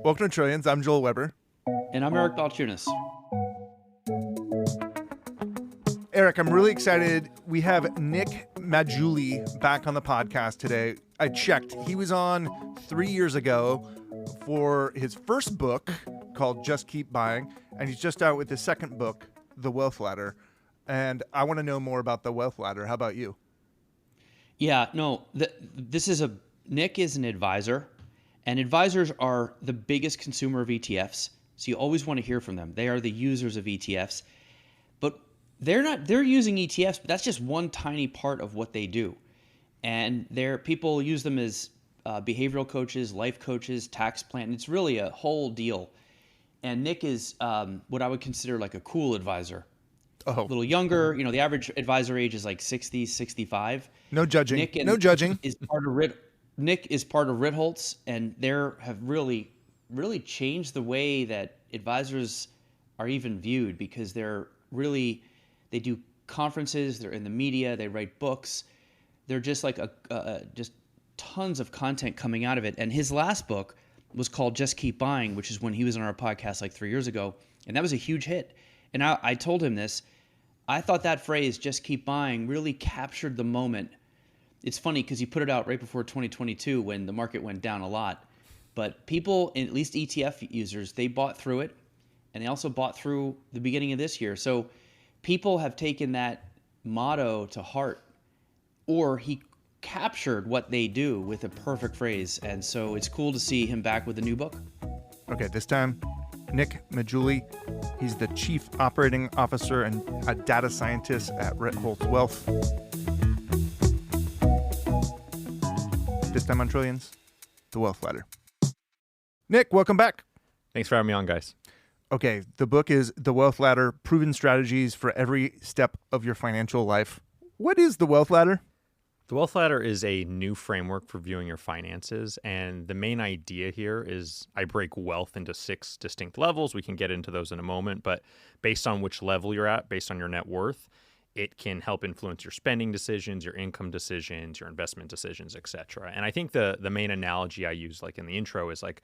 Welcome to Trillions. I'm Joel Weber. And I'm Eric Balchunas. Eric, I'm really excited. We have Nick Maggiulli back on the podcast today. I checked. He was on 3 years ago for his first book called Just Keep Buying, and he's just out with his second book, The Wealth Ladder. And I want to know more about The Wealth Ladder. How about you? Yeah, no, Nick is an advisor, and advisors are the biggest consumer of ETFs. So you always want to hear from them. They are the users of ETFs, but they're using ETFs, but that's just one tiny part of what they do. And people use them as behavioral coaches, life coaches, tax plan. It's really a whole deal. And Nick is what I would consider like a cool advisor. A little younger, the average advisor age is like 60, 65. No judging. Nick is part of Ritholtz, and they have really, really changed the way that advisors are even viewed, because they do conferences, they're in the media, they write books. They're just like just tons of content coming out of it. And his last book was called Just Keep Buying, which is when he was on our podcast like 3 years ago. And that was a huge hit. And I told him this. I thought that phrase, just keep buying, really captured the moment. It's funny because he put it out right before 2022 when the market went down a lot. But people, at least ETF users, they bought through it. And they also bought through the beginning of this year. So people have taken that motto to heart, or he captured what they do with a perfect phrase. And so it's cool to see him back with a new book. Okay, this time, Nick Maggiulli. He's the Chief Operating Officer and a data scientist at Ritholtz Wealth. This time on Trillions, The Wealth Ladder. Nick, welcome back. Thanks for having me on, guys. Okay, the book is The Wealth Ladder, Proven Strategies for Every Step of Your Financial Life. What is The Wealth Ladder? The Wealth Ladder is a new framework for viewing your finances, and the main idea here is I break wealth into 6 distinct levels. We can get into those in a moment, but based on which level you're at, based on your net worth, it can help influence your spending decisions, your income decisions, your investment decisions, etc. And I think the main analogy I use, like in the intro, is like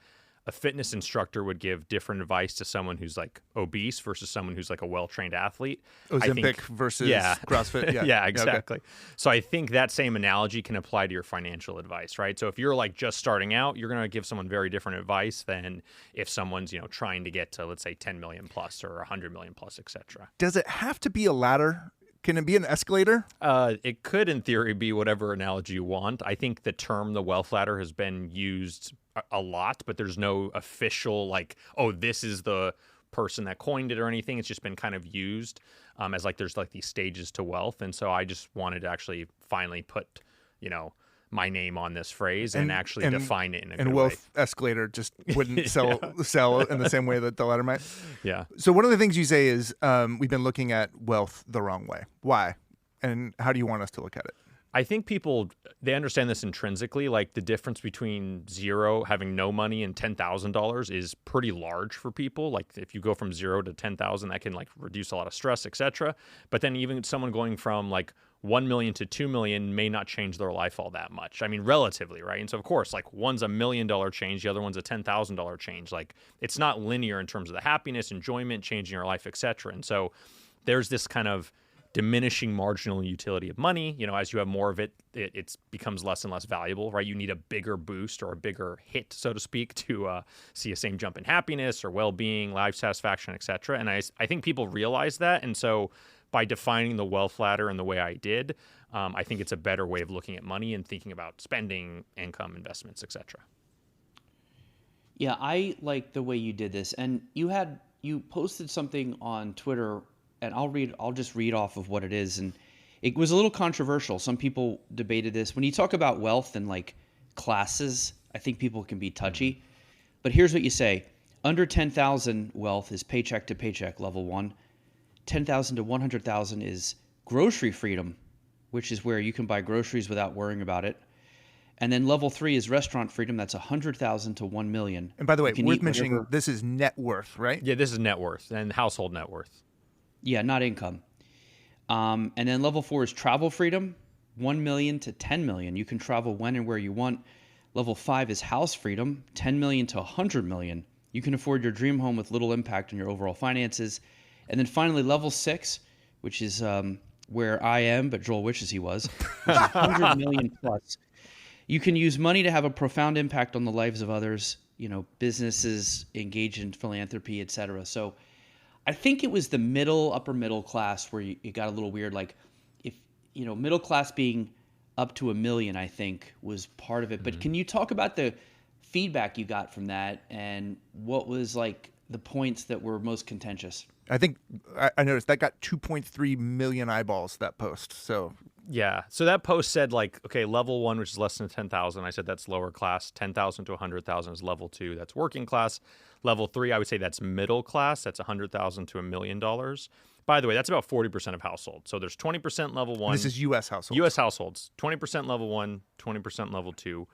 a fitness instructor would give different advice to someone who's like obese versus someone who's like a well-trained athlete. Ozempic versus CrossFit. Yeah, exactly. Okay. So I think that same analogy can apply to your financial advice, right? So if you're like just starting out, you're going to give someone very different advice than if someone's, trying to get to, let's say, 10 million plus or 100 million plus, etc. Does it have to be a ladder? Can it be an escalator? It could, in theory, be whatever analogy you want. I think the term the wealth ladder has been used a lot, but there's no official this is the person that coined it or anything. It's just been kind of used as there's these stages to wealth. And so I just wanted to actually finally put, my name on this phrase and actually define it in a good way. And wealth escalator just wouldn't sell in the same way that the ladder might. Yeah. So one of the things you say is we've been looking at wealth the wrong way. Why? And how do you want us to look at it? I think people, they understand this intrinsically. Like the difference between zero, having no money, and $10,000 is pretty large for people. Like if you go from 0 to 10,000, that can reduce a lot of stress, etc. But then even someone going from 1 million to 2 million may not change their life all that much. I mean, relatively, right? And so of course, one's $1 million change, the other one's a $10,000 change. It's not linear in terms of the happiness, enjoyment, changing your life, etc. And so there's this kind of diminishing marginal utility of money. As you have more of it, it becomes less and less valuable, right? You need a bigger boost or a bigger hit, so to speak, to see a same jump in happiness or well-being, life satisfaction, etc. And I think people realize that. And so by defining the wealth ladder in the way I did, I think it's a better way of looking at money and thinking about spending, income, investments, etc. Yeah, I like the way you did this. And you posted something on Twitter, and I'll just read off of what it is. And it was a little controversial. Some people debated this. When you talk about wealth and classes, I think people can be touchy. But here's what you say. Under 10,000 wealth is paycheck to paycheck, level 1. 10,000 to 100,000 is grocery freedom, which is where you can buy groceries without worrying about it. And then level 3 is restaurant freedom. That's 100,000 to 1 million. And by the way, worth mentioning, this is net worth, right? Yeah, this is net worth and household net worth. Yeah, not income. And then level 4 is travel freedom, 1 million to 10 million. You can travel when and where you want. Level 5 is house freedom, 10 million to 100 million. You can afford your dream home with little impact on your overall finances. And then finally, level 6, which is where I am, but Joel wishes he was, which is 100 million plus. You can use money to have a profound impact on the lives of others, businesses engage in philanthropy, etc. So I think it was the upper middle class where it got a little weird. Like if, middle class being up to $1 million, I think was part of it. But can you talk about the feedback you got from that and what was like the points that were most contentious? I think I noticed that got 2.3 million eyeballs, that post. So yeah. So that post said okay, level 1, which is less than 10,000. I said that's lower class. 10,000 to 100,000 is level 2. That's working class. Level 3, I would say that's middle class. That's 100,000 to $1 million. By the way, that's about 40% of households. So there's 20% level 1. This is U.S. households. U.S. households. 20% level 1, 20% level 2,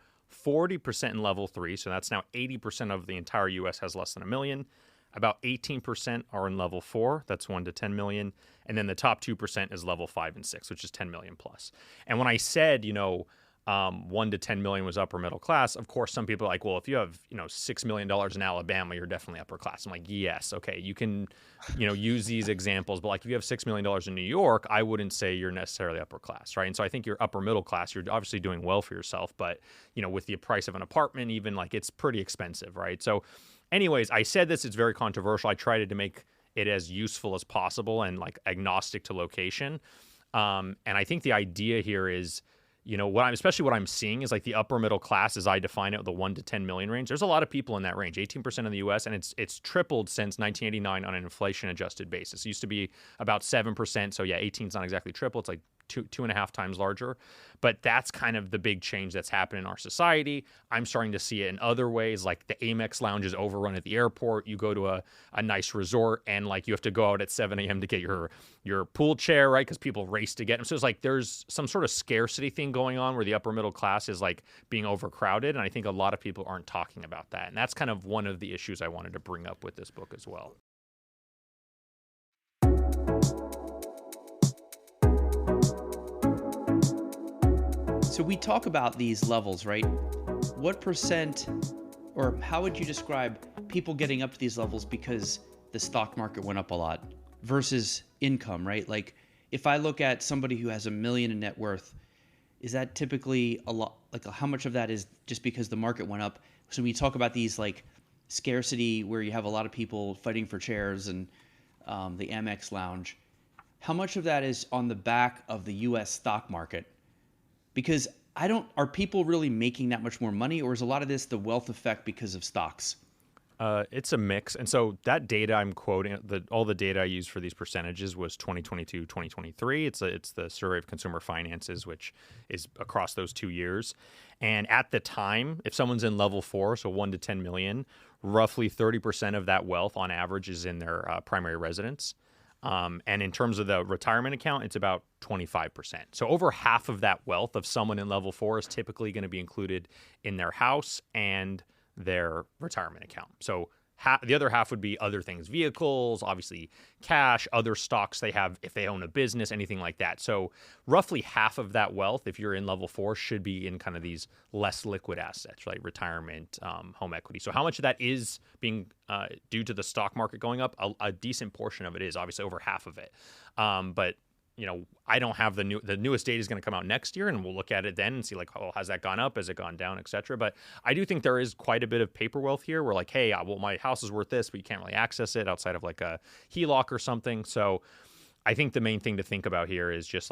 40% in level 3. So that's now 80% of the entire U.S. has less than $1 million. About 18% are in level 4. That's 1 to 10 million. And then the top 2% is level 5 and 6, which is 10 million plus. And when I said, 1 to 10 million was upper middle class, of course, some people are like, well, if you have, $6 million in Alabama, you're definitely upper class. I'm like, yes, okay, you can, use these examples. But if you have $6 million in New York, I wouldn't say you're necessarily upper class, right? And so I think you're upper middle class. You're obviously doing well for yourself. But, with the price of an apartment, even it's pretty expensive, right? So anyways, I said this, it's very controversial. I tried to make it as useful as possible and agnostic to location. And I think the idea here is, especially what I'm seeing is the upper middle class, as I define it, the 1 to 10 million range. There's a lot of people in that range, 18% in the U.S., and it's tripled since 1989 on an inflation-adjusted basis. It used to be about 7%, so yeah, 18 is not exactly triple. It's two and a half times larger. But that's kind of the big change that's happened in our society. I'm starting to see it in other ways, like the Amex lounge is overrun at the airport. You go to a nice resort and you have to go out at 7 a.m. to get your pool chair, right? Because people race to get them. So it's there's some sort of scarcity thing going on where the upper middle class is being overcrowded. And I think a lot of people aren't talking about that. And that's kind of one of the issues I wanted to bring up with this book as well. So we talk about these levels, right? What percent, or how would you describe people getting up to these levels because the stock market went up a lot versus income, right? If I look at somebody who has $1 million in net worth, is that typically a lot? How much of that is just because the market went up? So when you talk about these scarcity where you have a lot of people fighting for chairs and the Amex lounge, how much of that is on the back of the U.S. stock market? Because are people really making that much more money, or is a lot of this the wealth effect because of stocks? It's a mix. And so that data I'm quoting, all the data I used for these percentages was 2022, 2023. It's the Survey of Consumer Finances, which is across those 2 years. And at the time, if someone's in level 4, so 1 to 10 million, roughly 30% of that wealth on average is in their primary residence. And in terms of the retirement account, it's about 25%. So over half of that wealth of someone in level 4 is typically going to be included in their house and their retirement account. So the other half would be other things, vehicles, obviously cash, other stocks they have if they own a business, anything like that. So roughly half of that wealth, if you're in level 4, should be in kind of these less liquid assets, like retirement, home equity. So how much of that is being due to the stock market going up? A decent portion of it is, obviously over half of it. But I don't have the newest data is going to come out next year, and we'll look at it then and see has that gone up, has it gone down, et cetera. But I do think there is quite a bit of paper wealth here where hey, well, my house is worth this, but you can't really access it outside of a HELOC or something. So I think the main thing to think about here is just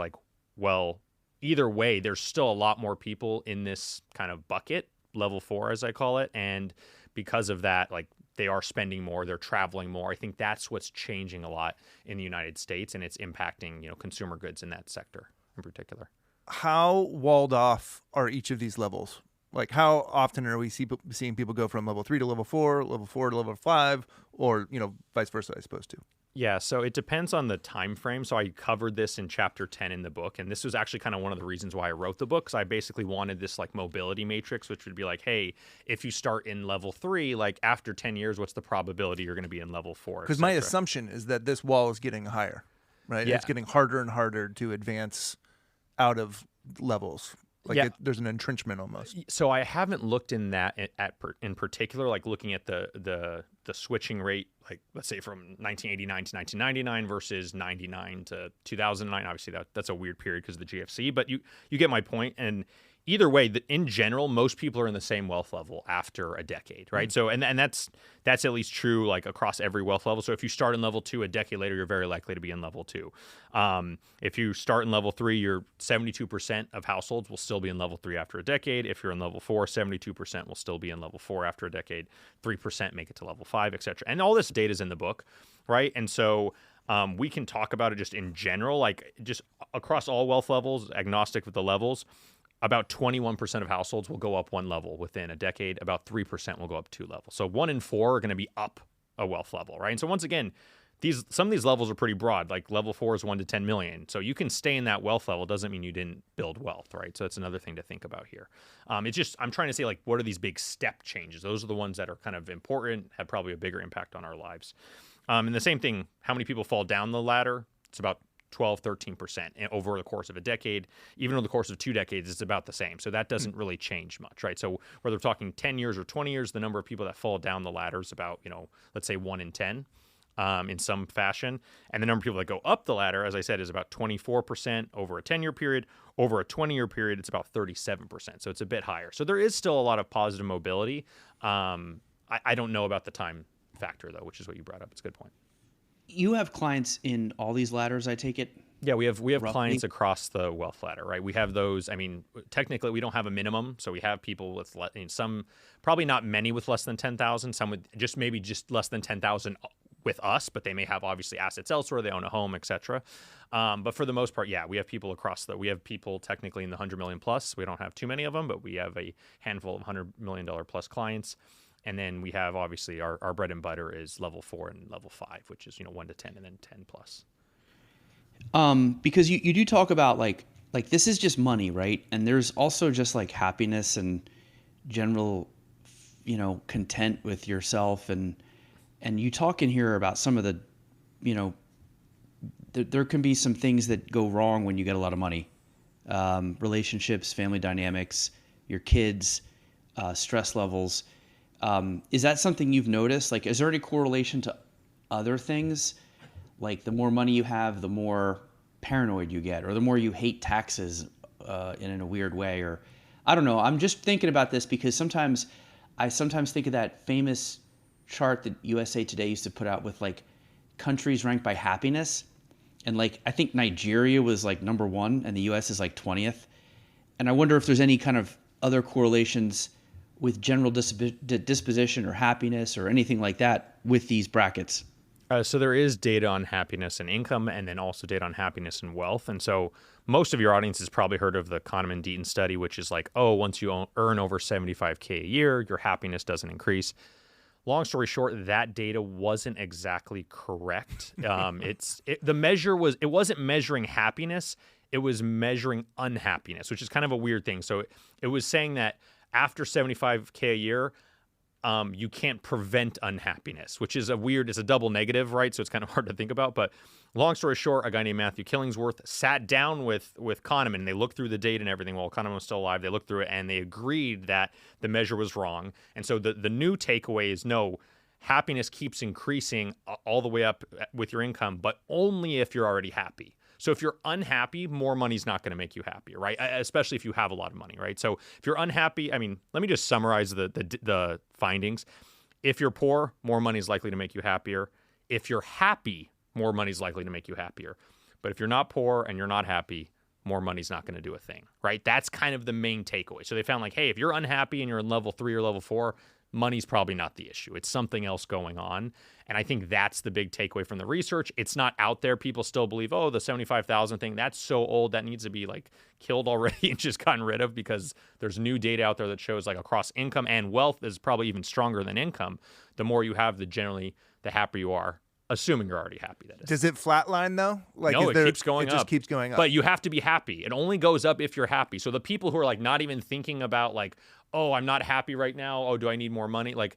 well, either way, there's still a lot more people in this kind of bucket, level 4, as I call it. And because of that, they are spending more, they're traveling more. I think that's what's changing a lot in the United States, and it's impacting, consumer goods in that sector in particular. How walled off are each of these levels? How often are we seeing people go from level 3 to level 4 to level 5, or, vice versa, I suppose, too? Yeah, so it depends on the time frame. So I covered this in chapter 10 in the book, and this was actually kind of one of the reasons why I wrote the book, because I basically wanted this mobility matrix, which would be hey, if you start in level 3, after 10 years, what's the probability you're going to be in level 4? Because my assumption is that this wall is getting higher, right? Yeah. It's getting harder and harder to advance out of levels. Like Yeah. there's an entrenchment almost. So I haven't looked in that in particular, like looking at the switching rate, like let's say from 1989 to 1999 versus 99 to 2009. Obviously, that's a weird period because of the GFC, but you get my point. And either way, in general, most people are in the same wealth level after a decade, right? So, and that's at least true like across every wealth level. So if you start in level 2, a decade later, you're very likely to be in level 2. If you start in level 3, you're 72% of households will still be in level 3 after a decade. If you're in level 4, 72% will still be in level 4 after a decade. 3% make it to level 5, etc. And all this data is in the book, right? And so we can talk about it just in general, like just across all wealth levels, agnostic with the levels. About 21% of households will go up 1 level within a decade. About 3% will go up 2 levels. So 1 in 4 are going to be up a wealth level, right? And so once again, some of these levels are pretty broad. Like level 4 is 1 to 10 million. So you can stay in that wealth level. Doesn't mean you didn't build wealth, right? So that's another thing to think about here. It's just I'm trying to say like what are these big step changes? Those are the ones that are kind of important, have probably a bigger impact on our lives. And the same thing, how many people fall down the ladder? It's about 12, 13% over the course of a decade. Even over the course of 2 decades, it's about the same. So that doesn't really change much, right? So whether we're talking 10 years or 20 years, the number of people that fall down the ladder is about, let's say 1 in 10 in some fashion. And the number of people that go up the ladder, as I said, is about 24% over a 10-year period. Over a 20-year period, it's about 37%. So it's a bit higher. So there is still a lot of positive mobility. I don't know about the time factor, though, which is what you brought up. It's a good point. You have clients in all these ladders, I take it? Yeah, we have roughly clients across the wealth ladder, right? We have those. I mean, technically, we don't have a minimum, so we have people with some, probably not many with less than 10,000. Some with just less than 10,000 with us, but they may have obviously assets elsewhere. They own a home, etc. But for the most part, yeah, we have people we have people technically in the 100 million plus. We don't have too many of them, but we have a handful of $100 million plus clients. And then we have, obviously, our bread and butter is level 4 and level 5, which is 1 to 10 and then 10 plus. Because you do talk about like this is just money, right? And there's also just like happiness and general, content with yourself. And you talk in here about some of the, there can be some things that go wrong when you get a lot of money. Relationships, family dynamics, your kids, stress levels. Is that something you've noticed? Like, is there any correlation to other things? Like the more money you have, the more paranoid you get, or the more you hate taxes in a weird way, or I don't know. I'm just thinking about this because I sometimes think of that famous chart that USA Today used to put out with like countries ranked by happiness. And like, I think Nigeria was like number 1 and the US is like 20th. And I wonder if there's any kind of other correlations with general disposition or happiness or anything like that with these brackets. So there is data on happiness and income, and then also data on happiness and wealth. And so most of your audience has probably heard of the Kahneman-Deaton study, which is like, once you earn over $75K a year, your happiness doesn't increase. Long story short, that data wasn't exactly correct. The measure it wasn't measuring happiness, it was measuring unhappiness, which is kind of a weird thing. So it was saying that after $75K a year, you can't prevent unhappiness, which is it's a double negative, right? So it's kind of hard to think about. But long story short, a guy named Matthew Killingsworth sat down with Kahneman. They looked through the data and everything while Kahneman was still alive. They looked through it and they agreed that the measure was wrong. And so the new takeaway is no, happiness keeps increasing all the way up with your income, but only if you're already happy. So if you're unhappy, more money's not going to make you happier, right? Especially if you have a lot of money, right? So if you're unhappy, I mean, let me just summarize the findings. If you're poor, more money is likely to make you happier. If you're happy, more money is likely to make you happier. But if you're not poor and you're not happy, more money's not going to do a thing, right? That's kind of the main takeaway. So they found like, hey, if you're unhappy and you're in level 3 or level 4, money's probably not the issue. It's something else going on. And I think that's the big takeaway from the research. It's not out there. People still believe, the 75,000 thing, that's so old. That needs to be like killed already and just gotten rid of, because there's new data out there that shows like across income and wealth is probably even stronger than income. The more you have, the happier you are, assuming you're already happy, that is. Does it flatline though? Like, no, it keeps going up. It just keeps going up. But you have to be happy. It only goes up if you're happy. So the people who are like not even thinking about like, I'm not happy right now. Do I need more money? Like,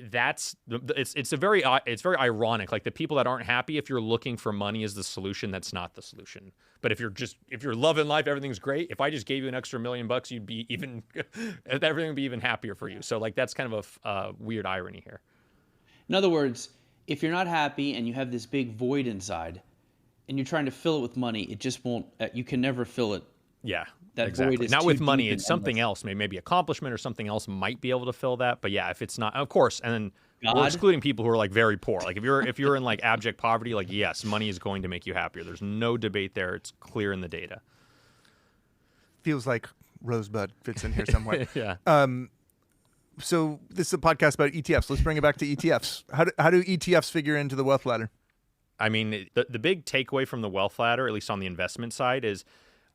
it's very ironic. Like the people that aren't happy, if you're looking for money as the solution, that's not the solution. But if you're loving life, everything's great. If I just gave you an extra $1 million, you'd be even everything would be even happier for you. So like that's kind of a weird irony here. In other words, if you're not happy and you have this big void inside, and you're trying to fill it with money, it just won't. You can never fill it. Yeah, that exactly. void is Not too with money. deep It's and something endless. else. Maybe accomplishment or something else might be able to fill that. But yeah, if it's not, of course. And then we're God? excluding people who are like very poor. Like if you're in like abject poverty, like yes, money is going to make you happier. There's no debate there. It's clear in the data. Feels like Rosebud fits in here somewhere. Yeah. So this is a podcast about ETFs. Let's bring it back to ETFs. How do ETFs figure into the wealth ladder? I mean, the big takeaway from the wealth ladder, at least on the investment side, is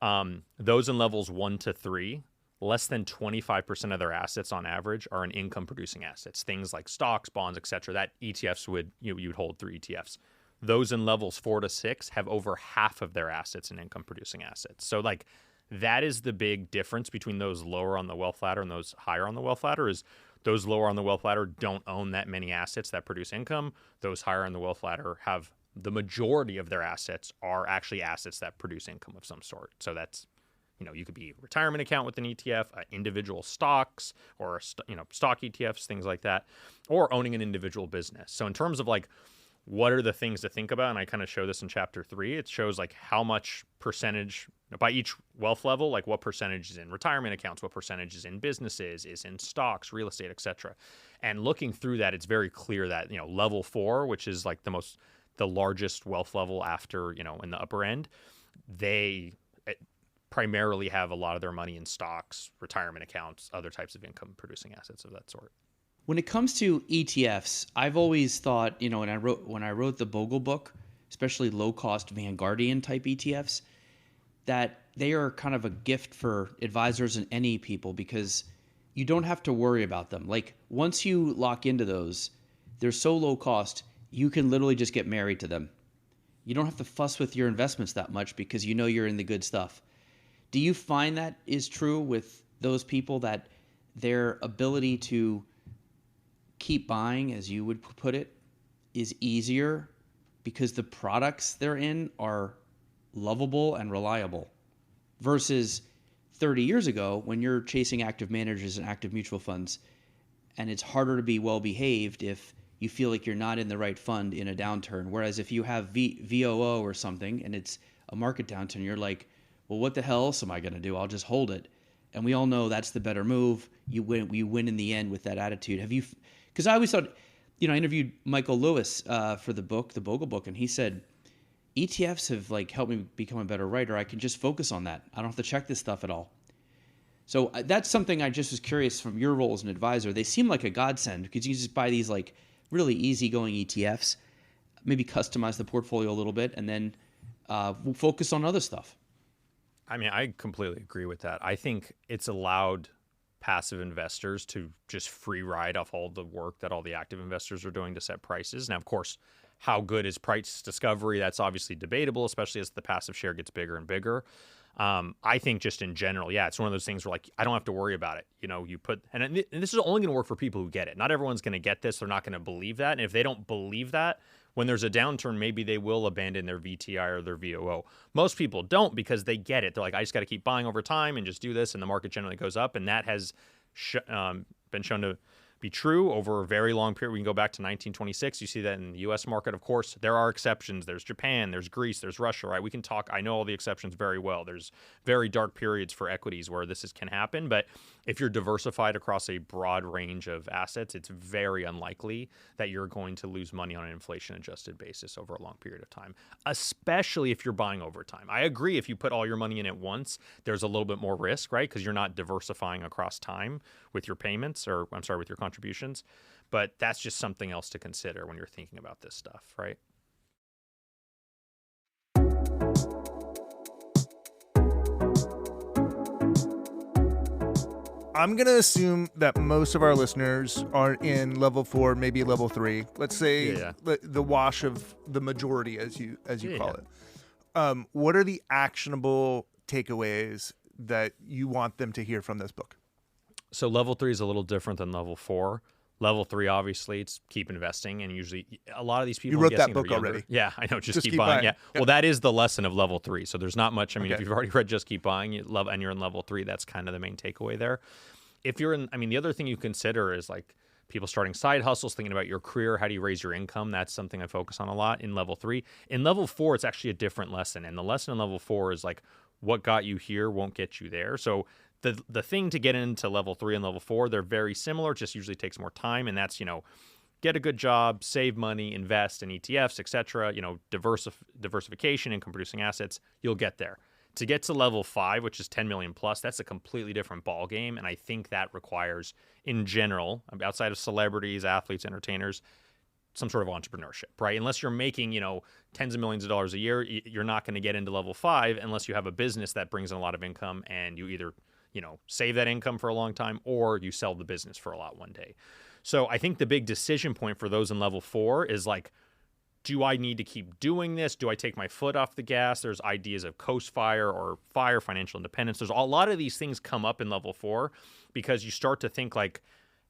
those in levels 1 to 3, less than 25% of their assets on average are in income-producing assets. Things like stocks, bonds, etc. That ETFs you'd hold through ETFs. Those in levels 4 to 6 have over half of their assets in income-producing assets. So like that is the big difference between those lower on the wealth ladder and those higher on the wealth ladder. Is those lower on the wealth ladder don't own that many assets that produce income. Those higher on the wealth ladder have the majority of their assets are actually assets that produce income of some sort. So that's, you could be a retirement account with an ETF, individual stocks, or stock ETFs, things like that, or owning an individual business. So in terms of like, what are the things to think about? And I kind of show this in chapter 3. It shows like how much percentage by each wealth level, like what percentage is in retirement accounts, what percentage is in businesses, is in stocks, real estate, etc. And looking through that, it's very clear that, level 4, which is like the largest wealth level after, in the upper end, they primarily have a lot of their money in stocks, retirement accounts, other types of income producing assets of that sort. When it comes to ETFs, I've always thought, when I wrote the Bogle book, especially low-cost Vanguardian type ETFs, that they are kind of a gift for advisors and any people because you don't have to worry about them. Like once you lock into those, they're so low cost, you can literally just get married to them. You don't have to fuss with your investments that much because you're in the good stuff. Do you find that is true with those people, that their ability to keep buying, as you would put it, is easier because the products they're in are lovable and reliable, versus 30 years ago when you're chasing active managers and active mutual funds, and it's harder to be well behaved if you feel like you're not in the right fund in a downturn. Whereas if you have VOO or something and it's a market downturn, you're like, well, what the hell else am I going to do? I'll just hold it. And we all know that's the better move. You win in the end with that attitude. Have you? Because I always thought, I interviewed Michael Lewis for the Bogle book, and he said ETFs have like helped me become a better writer. I can just focus on that. I don't have to check this stuff at all. So that's something I just was curious from your role as an advisor. They seem like a godsend because you just buy these like really easygoing ETFs, maybe customize the portfolio a little bit, and then focus on other stuff. I mean, I completely agree with that. I think it's allowed passive investors to just free ride off all the work that all the active investors are doing to set prices. Now, of course, how good is price discovery? That's obviously debatable, especially as the passive share gets bigger and bigger. I think just in general, it's one of those things where like, I don't have to worry about it. You put, and this is only going to work for people who get it. Not everyone's going to get this. They're not going to believe that. And if they don't believe that, when there's a downturn, maybe they will abandon their VTI or their VOO. Most people don't because they get it. They're like, I just got to keep buying over time and just do this. And the market generally goes up. And that has been shown to be true over a very long period. We can go back to 1926. You see that in the U.S. market. Of course, there are exceptions. There's Japan, there's Greece, there's Russia, right? We can talk. I know all the exceptions very well. There's very dark periods for equities where can happen. But if you're diversified across a broad range of assets, it's very unlikely that you're going to lose money on an inflation-adjusted basis over a long period of time, especially if you're buying over time. I agree if you put all your money in at once, there's a little bit more risk, right? Because you're not diversifying across time with your payments, or with your contributions. But that's just something else to consider when you're thinking about this stuff, right? I'm going to assume that most of our listeners are in level 4, maybe level 3. Let's say the wash of the majority, as you call it. What are the actionable takeaways that you want them to hear from this book? So level 3 is a little different than level 4. Level 3, obviously, it's keep investing, and usually a lot of these people. You wrote I'm that guessing book they're younger. already. Yeah, I know. Just keep buying. Yeah. Well, that is the lesson of level 3. So there's not much. I mean, Okay. if you've already read Just Keep Buying, and you're in level 3, that's kind of the main takeaway there. If you're in, I mean, the other thing you consider is like people starting side hustles, thinking about your career. How do you raise your income? That's something I focus on a lot in level 3. In level 4, it's actually a different lesson, and the lesson in level 4 is like what got you here won't get you there. So the thing to get into level 3 and level 4, they're very similar, just usually takes more time, and that's, get a good job, save money, invest in ETFs, etc., diversification, income producing assets, you'll get there. To get to level 5, which is 10 million plus, that's a completely different ball game, and I think that requires, in general, outside of celebrities, athletes, entertainers, some sort of entrepreneurship, right? Unless you're making, tens of millions of dollars a year, you're not going to get into level 5 unless you have a business that brings in a lot of income and you either save that income for a long time, or you sell the business for a lot one day. So I think the big decision point for those in level 4 is like, do I need to keep doing this? Do I take my foot off the gas? There's ideas of coast fire or fire, financial independence. There's a lot of these things come up in level 4 because you start to think like,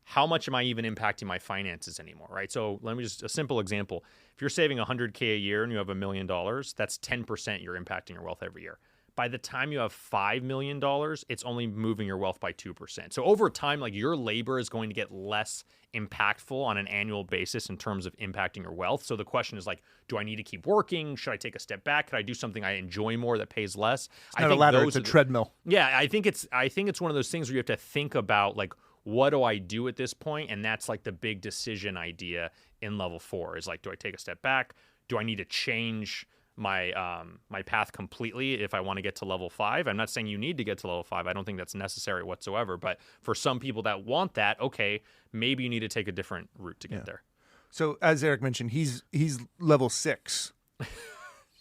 how much am I even impacting my finances anymore, right? So let me just, a simple example. If you're saving $100K a year and you have $1 million, that's 10% you're impacting your wealth every year. By the time you have $5 million, it's only moving your wealth by 2%. So over time, like your labor is going to get less impactful on an annual basis in terms of impacting your wealth. So the question is like, do I need to keep working? Should I take a step back? Could I do something I enjoy more that pays less? It's not a ladder, it's a treadmill. Yeah, I think it's one of those things where you have to think about like, what do I do at this point? And that's like the big decision idea in level 4 is like, do I take a step back? Do I need to change my my path completely if I want to get to level 5? I'm not saying you need to get to level 5. I don't think that's necessary whatsoever. But for some people that want that, okay, maybe you need to take a different route to get there. So as Eric mentioned, he's level 6.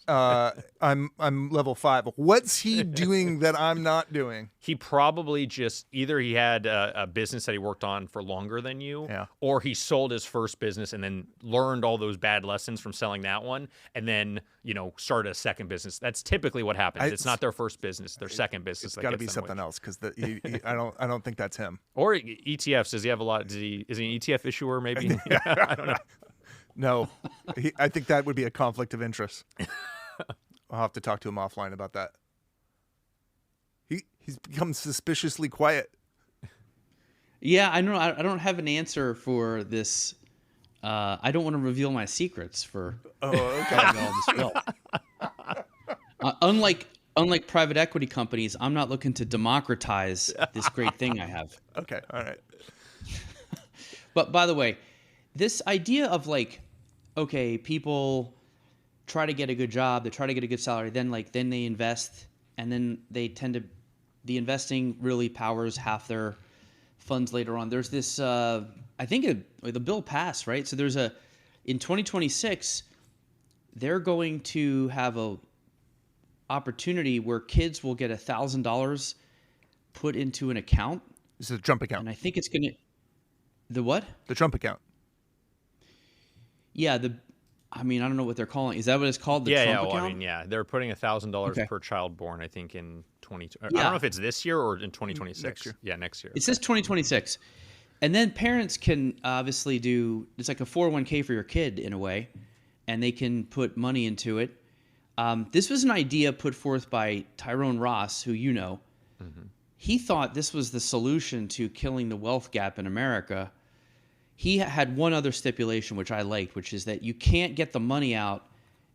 I'm level 5. What's he doing that I'm not doing? He probably just either he had a business that he worked on for longer than you, or he sold his first business and then learned all those bad lessons from selling that one, and then started a second business. That's typically what happens. It's not their first business; their second business. It's got to be something else because I don't think that's him. Or ETFs. Does he have a lot? Is he an ETF issuer? Maybe. I don't know. No, I think that would be a conflict of interest. I'll have to talk to him offline about that. He's become suspiciously quiet. Yeah, I know. I don't have an answer for this. I don't want to reveal my secrets for having all this wealth. Unlike private equity companies, I'm not looking to democratize this great thing I have. Okay, all right. But by the way, this idea of like, okay, people try to get a good job, they try to get a good salary, then they invest, and then the investing really powers half their funds later on. There's this, I think the bill passed, right? So in 2026, they're going to have a opportunity where kids will get $1,000 put into an account. This is a Trump account. And I think it's going to, the what? The Trump account. Yeah, I don't know what they're calling. Is that what it's called? The Trump account? They're putting $1,000 per child born, I think, in 20. I don't know if it's this year or in 2026. Next year. Yeah, next year. It says 2026. And then parents can obviously it's like a 401k for your kid in a way, and they can put money into it. This was an idea put forth by Tyrone Ross, who you know. Mm-hmm. He thought this was the solution to killing the wealth gap in America. He had one other stipulation, which I liked, which is that you can't get the money out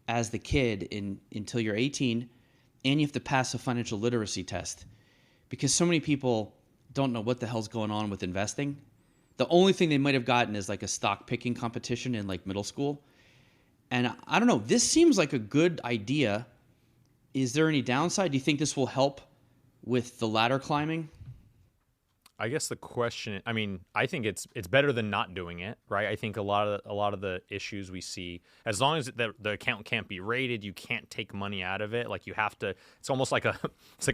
as the kid until you're 18, and you have to pass a financial literacy test. Because so many people don't know what the hell's going on with investing. The only thing they might have gotten is like a stock picking competition in like middle school. And I don't know, this seems like a good idea. Is there any downside? Do you think this will help with the ladder climbing? I guess the question, I think it's better than not doing it, right? I think a lot of the issues we see, as long as the account can't be rated, you can't take money out of it. Like you have to, it's almost like a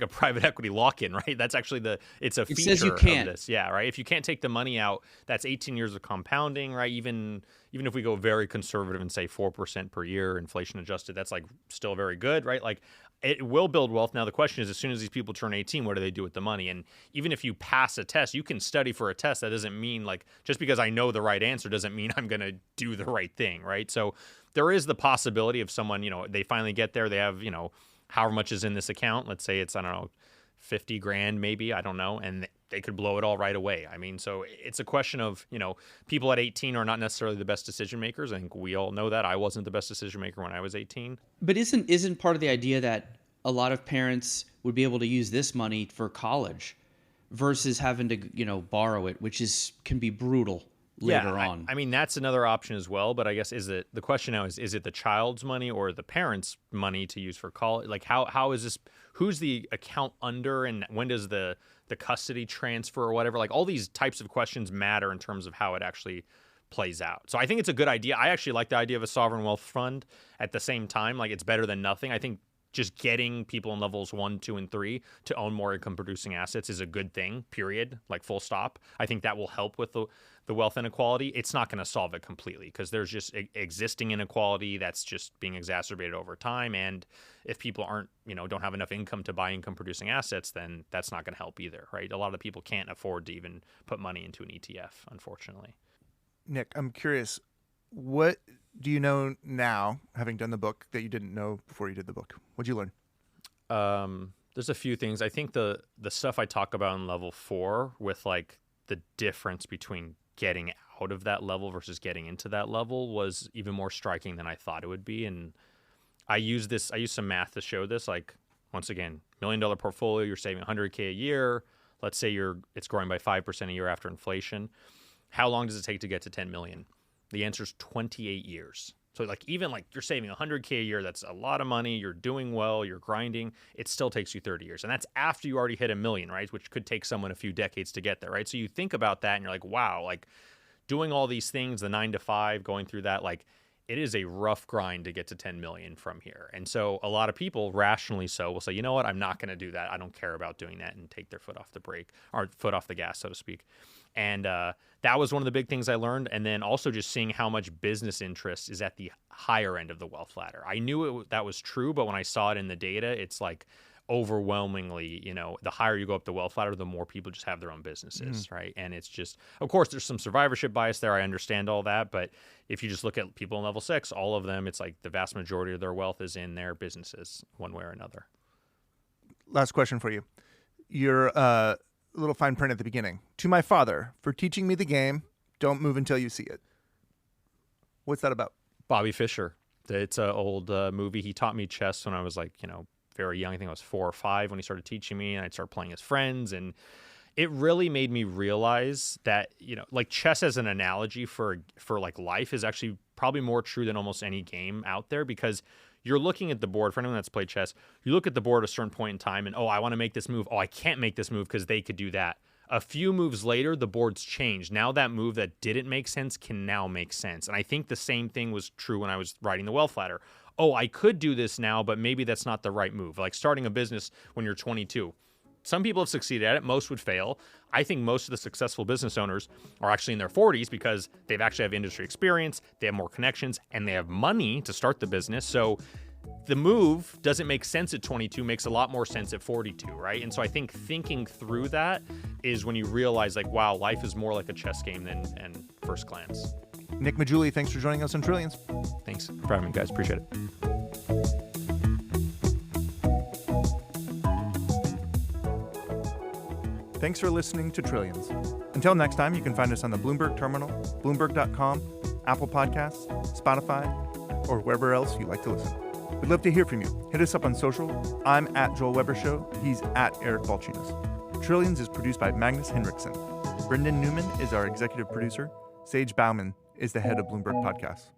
private equity lock-in, right? That's actually it's a feature says you can't. of this. Yeah, right? If you can't take the money out, that's 18 years of compounding, right? Even if we go very conservative and say 4% per year, inflation adjusted, that's like still very good, right? Like it will build wealth. Now, the question is, as soon as these people turn 18, what do they do with the money? And even if you pass a test, you can study for a test. That doesn't mean, like, just because I know the right answer doesn't mean I'm going to do the right thing, right? So there is the possibility of someone, they finally get there, they have, however much is in this account. Let's say it's, I don't know, 50 grand maybe, I don't know, and they could blow it all right away. I mean, so it's a question of, people at 18 are not necessarily the best decision makers. I think we all know that. I wasn't the best decision maker when I was 18. But isn't part of the idea that a lot of parents would be able to use this money for college versus having to, borrow it, which can be brutal later on? I mean, that's another option as well. But I guess the question now is it the child's money or the parents' money to use for college? Like, how is this? Who's the account under, and when does the custody transfer or whatever? Like, all these types of questions matter in terms of how it actually plays out. So I think it's a good idea. I actually like the idea of a sovereign wealth fund. At the same time, like, it's better than nothing. I think just getting people in levels 1, 2, and 3 to own more income producing assets is a good thing, period, like full stop. I think that will help with the wealth inequality. It's not going to solve it completely because there's just existing inequality that's just being exacerbated over time. And if people aren't, don't have enough income to buy income producing assets, then that's not going to help either, right? A lot of people can't afford to even put money into an ETF, unfortunately. Nick, I'm curious, what do you know now, having done the book, that you didn't know before you did the book? What'd you learn? There's a few things. I think the stuff I talk about in level 4 with, like, the difference between getting out of that level versus getting into that level was even more striking than I thought it would be. And I used some math to show this. Like, once again, $1 million portfolio, you're saving $100K a year. Let's say it's growing by 5% a year after inflation. How long does it take to get to 10 million? The answer is 28 years. So, like, even like you're saving $100K a year, that's a lot of money. You're doing well, you're grinding. It still takes you 30 years. And that's after you already hit $1 million, right? Which could take someone a few decades to get there, right? So you think about that and you're like, wow, like, doing all these things, the 9 to 5, going through that, like, it is a rough grind to get to 10 million from here. And so a lot of people, rationally so, will say, you know what, I'm not going to do that. I don't care about doing that, and take their foot off the brake, or foot off the gas, so to speak. And that was one of the big things I learned. And then also just seeing how much business interest is at the higher end of the wealth ladder. I knew that was true, but when I saw it in the data, it's like overwhelmingly, the higher you go up the wealth ladder, the more people just have their own businesses, right? And it's just, of course, there's some survivorship bias there. I understand all that. But if you just look at people in level 6, all of them, it's like the vast majority of their wealth is in their businesses one way or another. Last question for you. Your little fine print at the beginning. To my father, for teaching me the game, don't move until you see it. What's that about? Bobby Fischer. It's an old movie. He taught me chess when I was like, very young. I think I was 4 or 5 when he started teaching me, and I'd start playing as friends. And it really made me realize that, like, chess as an analogy for like life is actually probably more true than almost any game out there, because you're looking at the board. For anyone that's played chess, you look at the board at a certain point in time and, I want to make this move. I can't make this move because they could do that. A few moves later, the board's changed. Now that move that didn't make sense can now make sense. And I think the same thing was true when I was writing the wealth ladder. I could do this now, but maybe that's not the right move. Like starting a business when you're 22. Some people have succeeded at it. Most would fail. I think most of the successful business owners are actually in their 40s because they've actually have industry experience, they have more connections, and they have money to start the business. So the move doesn't make sense at 22, makes a lot more sense at 42, right? And so I think thinking through that is when you realize, like, wow, life is more like a chess game than first glance. Nick Maggiulli, thanks for joining us on Trillions. Thanks for having me, guys. Appreciate it. Thanks for listening to Trillions. Until next time, you can find us on the Bloomberg terminal, Bloomberg.com, Apple Podcasts, Spotify, or wherever else you like to listen. We'd love to hear from you. Hit us up on social. I'm at Joel Weber Show. He's at Eric Balchinas. Trillions is produced by Magnus Henriksen. Brendan Newman is our executive producer. Sage Bauman is the head of Bloomberg Podcasts.